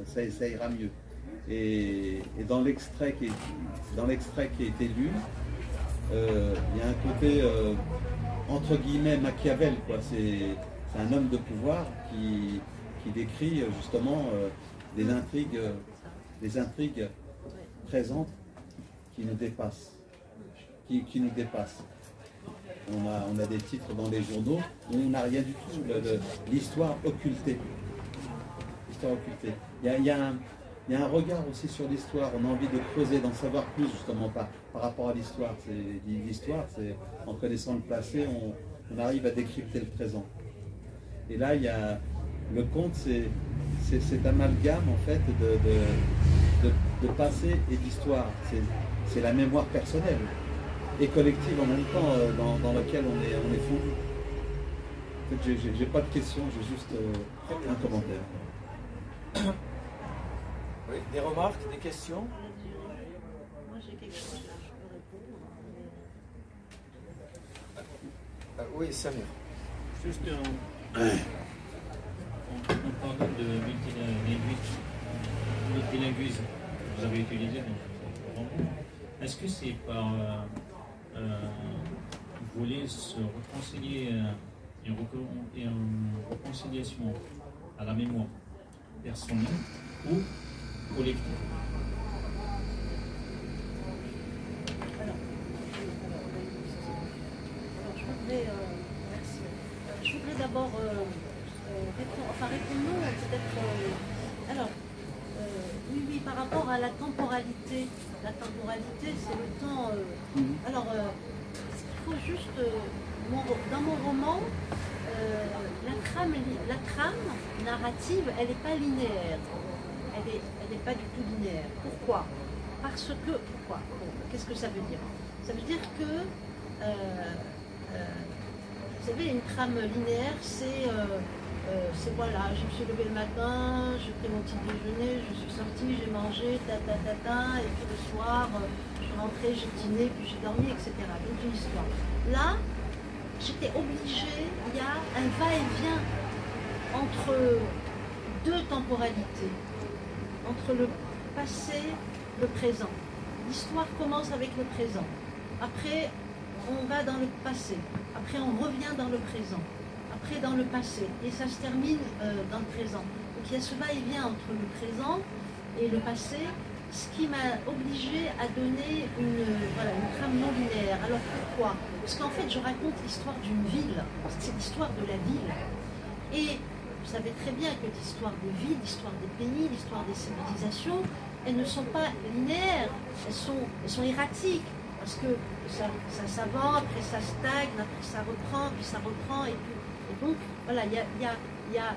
ça ira mieux. Et dans l'extrait qui a été lu, il y a un côté, entre guillemets, Machiavel, quoi. C'est un homme de pouvoir qui décrit, justement, des intrigues présentes qui nous dépassent. Qui nous dépassent. On a des titres dans les journaux où on n'a rien du tout. L'histoire occultée. L'histoire occultée. Il y a un regard aussi sur l'histoire. On a envie de creuser, d'en savoir plus justement par rapport à l'histoire. L'histoire, c'est en connaissant le passé, on arrive à décrypter le présent. Et là, il y a le conte, c'est cet amalgame en fait de passé et d'histoire. C'est la mémoire personnelle et collective en même temps dans laquelle on est fondu. En fait, j'ai pas de questions, j'ai juste un commentaire.
Oui, des remarques, des questions?
Moi j'ai quelque chose là, je peux répondre.
Oui, Samir.
Juste on parle de multilinguisme que vous avez utilisé dans votre roman. Est-ce que c'est par voler se réconcilier et une réconciliation à la mémoire personnelle ou collective?
Je voudrais d'abord répondre non, peut-être. Alors, oui, par rapport à la temporalité. La temporalité, c'est le temps. Alors, il faut juste. Dans mon roman, la trame narrative, elle n'est pas linéaire. Elle n'est pas du tout linéaire. Pourquoi? Parce que. Pourquoi? Bon, qu'est-ce que ça veut dire? Ça veut dire que. Vous savez, une trame linéaire, c'est voilà, je me suis levée le matin, j'ai pris mon petit déjeuner, je suis sortie, j'ai mangé, et puis le soir, je suis rentrée, j'ai dîné, puis j'ai dormi, etc. Donc une histoire. Là, j'étais obligée, il y a un va-et-vient entre deux temporalités, entre le passé, le présent. L'histoire commence avec le présent. Après, on va dans le passé. Après, on revient dans le présent. Après, dans le passé. Et ça se termine dans le présent. Donc, il y a ce va-et-vient entre le présent et le passé, ce qui m'a obligée à donner une trame non linéaire. Alors, pourquoi? Parce qu'en fait, je raconte l'histoire d'une ville. C'est l'histoire de la ville. Et vous savez très bien que l'histoire des villes, l'histoire des pays, l'histoire des civilisations, elles ne sont pas linéaires, elles sont erratiques. Parce que ça s'avance, après ça stagne, après ça reprend, puis ça reprend. Et donc, voilà, il y a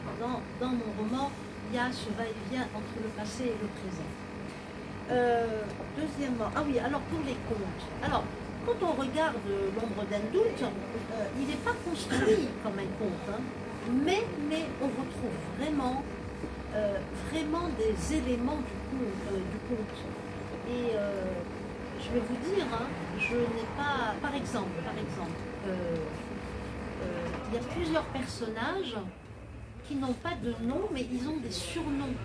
dans mon roman, il y a ce va-et-vient entre le passé et le présent. Deuxièmement, ah oui, alors pour les contes. Alors, quand on regarde L'ombre d'un doute, il n'est pas construit comme un conte, hein, mais on retrouve vraiment des éléments du conte. Et je vais vous dire, hein, je n'ai pas, par exemple, il y a plusieurs personnages qui n'ont pas de nom, mais ils ont des surnoms.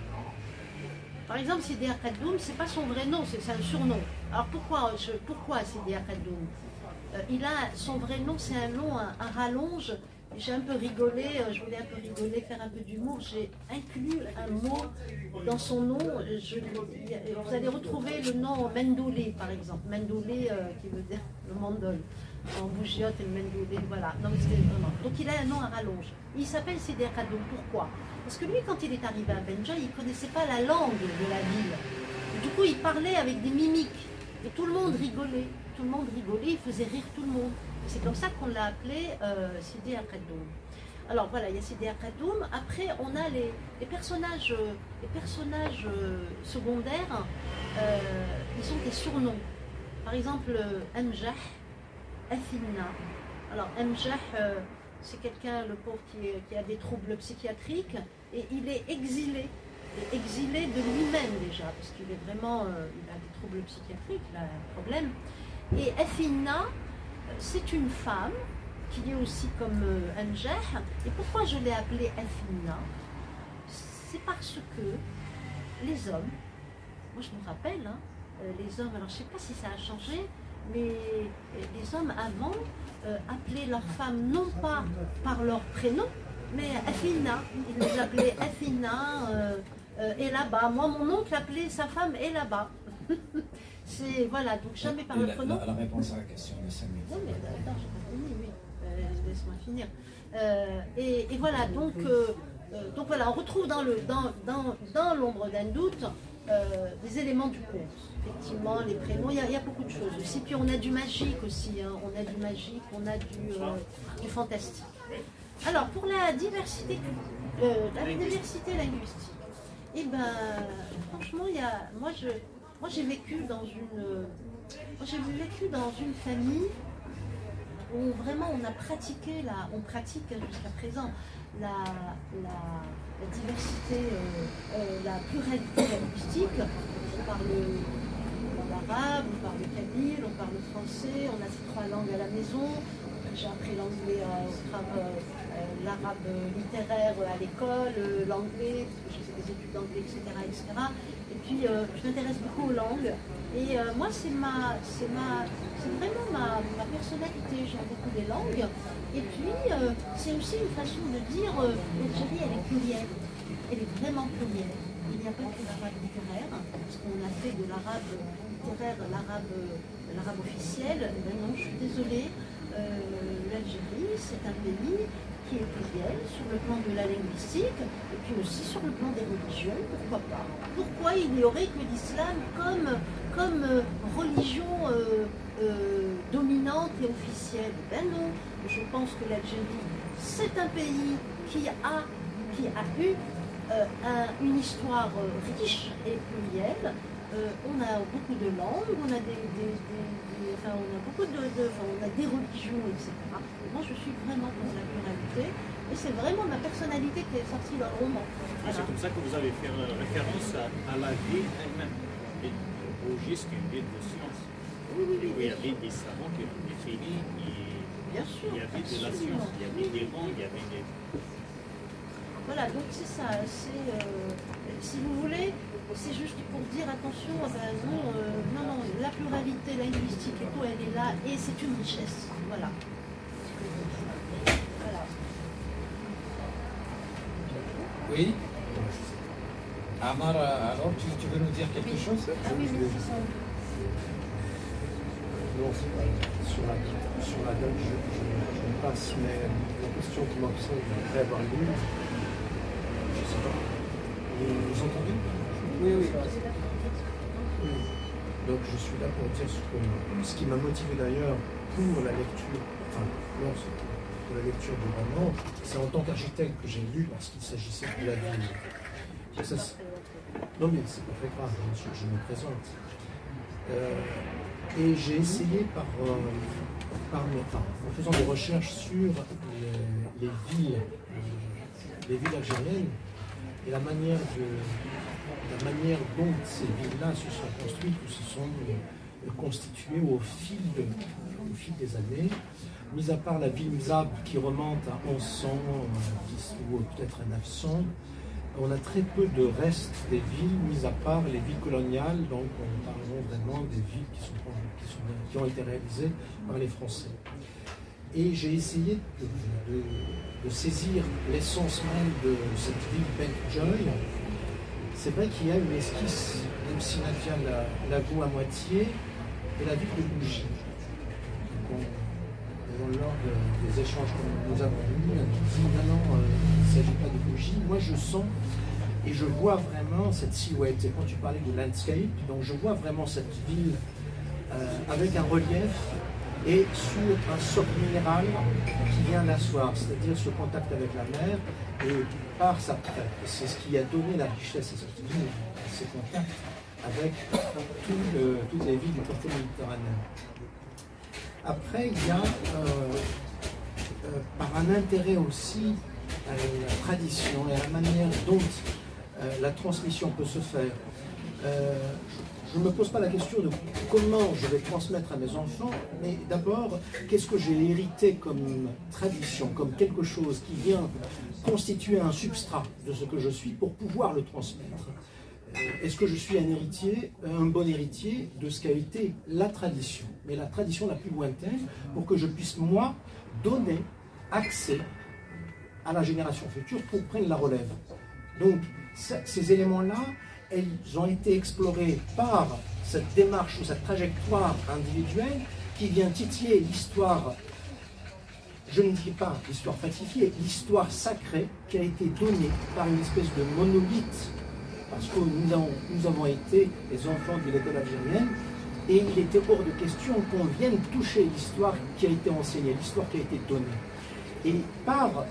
Par exemple, Sidi Akhadoum, c'est pas son vrai nom, c'est un surnom. Alors pourquoi Sidi Akhadoum? Son vrai nom, c'est un nom, un rallonge. J'ai un peu rigolé, je voulais un peu rigoler, faire un peu d'humour. J'ai inclus un mot dans son nom. Vous allez retrouver le nom Mendoulé, par exemple. Mendoulé, qui veut dire le mandol. En bougiote et le Mendoulé, voilà. Non, donc il a un nom à rallonge. Il s'appelle Sidi Akhadoum. Pourquoi? Parce que lui, quand il est arrivé à Benja, il ne connaissait pas la langue de la ville. Du coup, il parlait avec des mimiques. Et tout le monde rigolait. Tout le monde rigolait, il faisait rire tout le monde. C'est comme ça qu'on l'a appelé Sidi Akhadoum. Alors voilà, il y a Sidi Akhadoum. Après, on a les personnages secondaires, ils ont des surnoms. Par exemple, Amjah, Athina. Alors Amjah, c'est quelqu'un, le pauvre, qui a des troubles psychiatriques, et il est exilé. Exilé de lui-même déjà, parce qu'il est vraiment, il a des troubles psychiatriques, il a un problème. Et Athina, c'est une femme qui est aussi comme Amjah. Et pourquoi je l'ai appelée Athina? C'est parce que les hommes, moi je me rappelle, hein, les hommes, alors je ne sais pas si ça a changé, mais les hommes avant appelaient leurs femmes non pas par leur prénom, mais Athina. Ils les appelaient Athina et là-bas. Moi, mon oncle appelait sa femme et là-bas. C'est, voilà, donc jamais par le prénom.
La réponse à la question de Samuel.
Non, mais attends, j'ai pas fini, oui. Laisse-moi finir. Et voilà, donc voilà, on retrouve dans L'ombre d'un doute des éléments du conte. Effectivement, les prénoms, il y a beaucoup de choses aussi. Puis on a du magique aussi, hein. On a du magique, on a du fantastique. Alors, pour la diversité linguistique, eh ben, franchement, moi j'ai vécu dans une famille où vraiment on pratique jusqu'à présent la diversité, la pluralité linguistique. On parle l'arabe, on parle le kabyle, on parle le français, on a ces 3 langues à la maison. J'ai appris l'anglais, l'arabe littéraire à l'école, l'anglais, parce que j'ai fait des études d'anglais, etc., etc. Et puis, je m'intéresse beaucoup aux langues. Et moi, c'est vraiment ma personnalité. J'aime beaucoup les langues. Et puis, c'est aussi une façon de dire, l'Algérie, elle est plurielle. Elle est vraiment plurielle. Il n'y a pas que l'arabe littéraire, parce qu'on a fait de l'arabe littéraire l'arabe officiel. Ben non, je suis désolée. L'Algérie, c'est un pays qui est pluriel sur le plan de la linguistique et puis aussi sur le plan des religions, pourquoi pas? Pourquoi il n'y aurait que l'islam comme religion dominante et officielle? Ben non, je pense que l'Algérie, c'est un pays qui a eu une histoire riche et plurielle. On a beaucoup de langues, on a on a des religions, etc. Et moi, je suis vraiment pour la pluralité, et c'est vraiment ma personnalité qui est sortie dans le roman.
Voilà. C'est comme ça que vous avez fait référence à la vie elle-même, et au GIS, qui est une ville de science.
Oui.
Où il y avait des savants qui ont défini,
bien sûr,
il y avait de la science, il y avait des rangs, il y avait des...
Voilà, donc c'est ça, si vous voulez, c'est juste pour dire attention, non, la pluralité linguistique et tout, elle est là, et c'est une richesse, voilà.
Oui. Amar, alors tu veux nous dire quelque chose?
Ah oui, c'est ça.
Non, c'est pas sur la date, je passe, mais la question qui m'obsède après avoir lu, je ne sais pas. Vous entendez? Oui, oui. Donc je suis là pour dire ce qui m'a motivé d'ailleurs pour la lecture, enfin, lors de la lecture du roman, c'est en tant qu'architecte que j'ai lu parce qu'il s'agissait de la ville. Non mais c'est pas très grave, je me présente. Et j'ai essayé en faisant des recherches sur les villes algériennes et la manière dont ces villes-là se sont construites ou se sont constituées au fil des années, mis à part la ville Mzab qui remonte à 1100 ou peut-être à 900, on a très peu de restes des villes, mis à part les villes coloniales, donc on parle vraiment des villes qui ont été réalisées par les Français. Et j'ai essayé de saisir l'essence même de cette ville Bek-Joy. C'est vrai qu'il y a une esquisse, même si Nadia l'avoue à moitié, de la ville de Bougie. Lors des échanges que nous avons eus, elle nous dit non, il ne s'agit pas de Bougie. Moi je sens et je vois vraiment cette silhouette. Et quand tu parlais de landscape, donc je vois vraiment cette ville avec un relief et sur un socle minéral qui vient l'asseoir, c'est-à-dire ce contact avec la mer, et par sa prête. C'est ce qui a donné la richesse à cette ville, ces contacts avec toutes les villes du côté méditerranéen. Après, il y a, par un intérêt aussi à la tradition et à la manière dont la transmission peut se faire, je ne me pose pas la question de comment je vais transmettre à mes enfants, mais d'abord, qu'est-ce que j'ai hérité comme tradition, comme quelque chose qui vient constituer un substrat de ce que je suis pour pouvoir le transmettre. Est-ce que je suis un héritier, un bon héritier de ce qu'a été la tradition, mais la tradition la plus lointaine, pour que je puisse, moi, donner accès à la génération future pour prendre la relève. Donc, ces éléments-là, ils ont été explorés par cette démarche ou cette trajectoire individuelle qui vient titiller l'histoire, je ne dis pas l'histoire falsifiée, l'histoire sacrée qui a été donnée par une espèce de monolithe, parce que nous avons été les enfants de l'école algérienne, et il était hors de question qu'on vienne toucher l'histoire qui a été enseignée, l'histoire qui a été donnée. Et par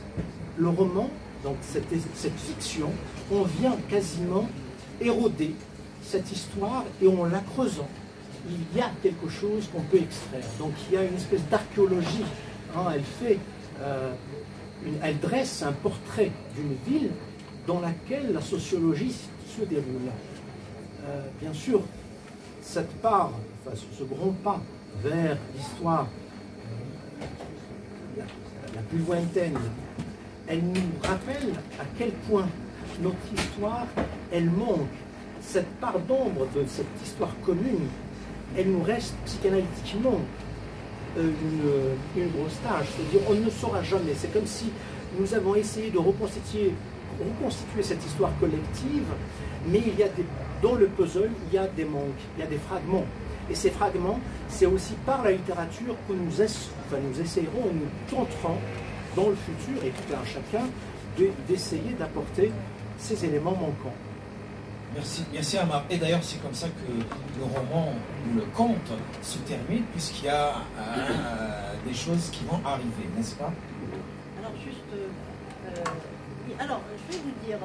le roman, donc cette fiction, on vient quasiment éroder cette histoire, et en la creusant, il y a quelque chose qu'on peut extraire. Donc il y a une espèce d'archéologie. Elle dresse un portrait d'une ville dans laquelle la sociologie se déroule. Bien sûr, cette part, enfin, ce grand pas vers l'histoire la plus lointaine, elle nous rappelle à quel point notre histoire, elle manque. Cette part d'ombre de cette histoire commune, elle nous reste psychanalytiquement une grosse tâche. C'est-à-dire, on ne saura jamais. C'est comme si nous avons essayé de reconstituer cette histoire collective, mais dans le puzzle, il y a des manques, il y a des fragments. Et ces fragments, c'est aussi par la littérature que nous essayerons, nous tenterons dans le futur, et tout un chacun, d'essayer d'apporter ces éléments manquants.
Merci Amar. Et d'ailleurs, c'est comme ça que le roman ou le conte se termine, puisqu'il y a des choses qui vont arriver, n'est-ce pas?
Alors, je vais vous dire,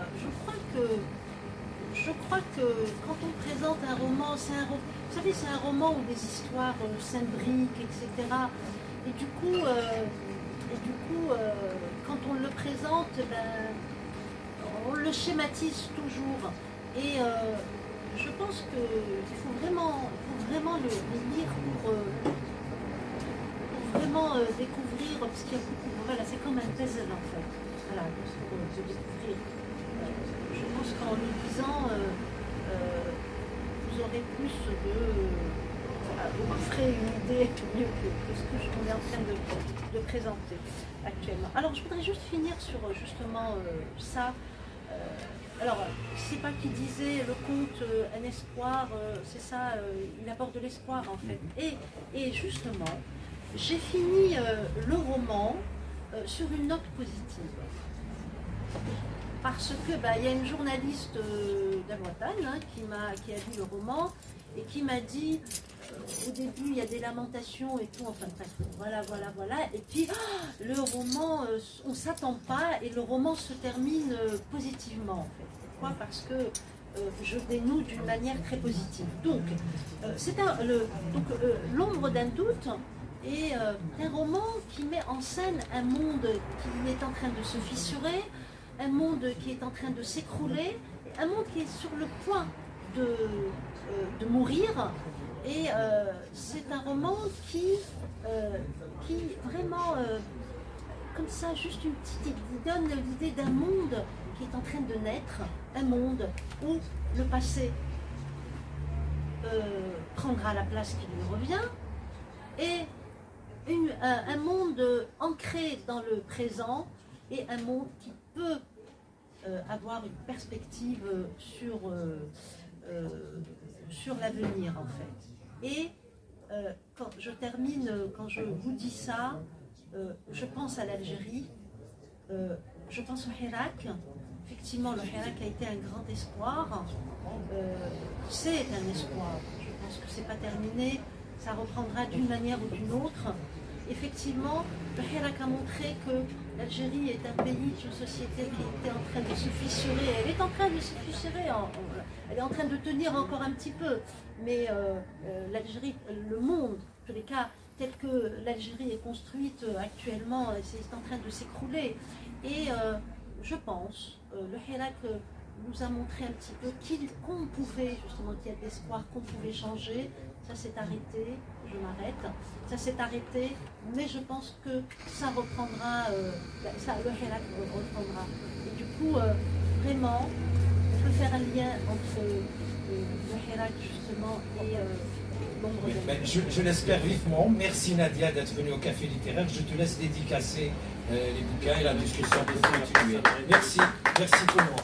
je crois que quand on présente un roman, vous savez, c'est un roman où des histoires s'imbriquent, etc. Et du coup, quand on le présente, on le schématise toujours. Et je pense qu'il faut vraiment le lire pour vraiment découvrir, parce qu'il y a beaucoup, voilà, c'est comme un puzzle en fait, voilà, de découvrir. Je pense qu'en le lisant, vous aurez plus vous ferez une idée mieux que ce que on est en train de présenter actuellement. Alors je voudrais juste finir sur justement ça. alors, c'est pas qui disait le conte un espoir, c'est ça, il apporte de l'espoir en fait. Et justement, j'ai fini le roman sur une note positive. Parce que il y a une journaliste d'Al-Watan qui a lu le roman et qui m'a dit au début il y a des lamentations et tout, enfin bref, voilà. Et puis le roman, on ne s'attend pas et le roman se termine positivement en fait. Pourquoi? Parce que je dénoue d'une manière très positive. Donc, L'ombre d'un doute est un roman qui met en scène un monde qui est en train de se fissurer, un monde qui est en train de s'écrouler, un monde qui est sur le point de mourir. Et c'est un roman qui vraiment, comme ça, juste une petite, il donne l'idée d'un monde qui est en train de naître, un monde où le passé prendra la place qui lui revient, et un monde ancré dans le présent, et un monde qui peut avoir une perspective sur l'avenir en fait. Et quand je termine, quand je vous dis ça, je pense à l'Algérie, je pense au Hirak. Effectivement, le Hirak a été un grand espoir. C'est un espoir. Je pense que c'est pas terminé. Ça reprendra d'une manière ou d'une autre. Effectivement, le Hirak a montré que l'Algérie est un pays, une société qui était en train de se fissurer. Elle est en train de se fissurer. Elle est en train de tenir encore un petit peu. Mais l'Algérie, le monde, en tous les cas, tel que l'Algérie est construite actuellement, c'est en train de s'écrouler. Et je pense, le Hirak nous a montré un petit peu qu'on pouvait, justement, qu'il y a de l'espoir, qu'on pouvait changer. Ça s'est arrêté, je m'arrête. Ça s'est arrêté, mais je pense que ça reprendra, le Hirak reprendra. Et du coup, vraiment, on peut faire un lien entre le Hirak, justement, et l'ombre de la...
Je l'espère vivement. Merci Nadia d'être venue au Café Littéraire. Je te laisse dédicacer les bouquins et la discussion pour continuer. Merci tout le monde.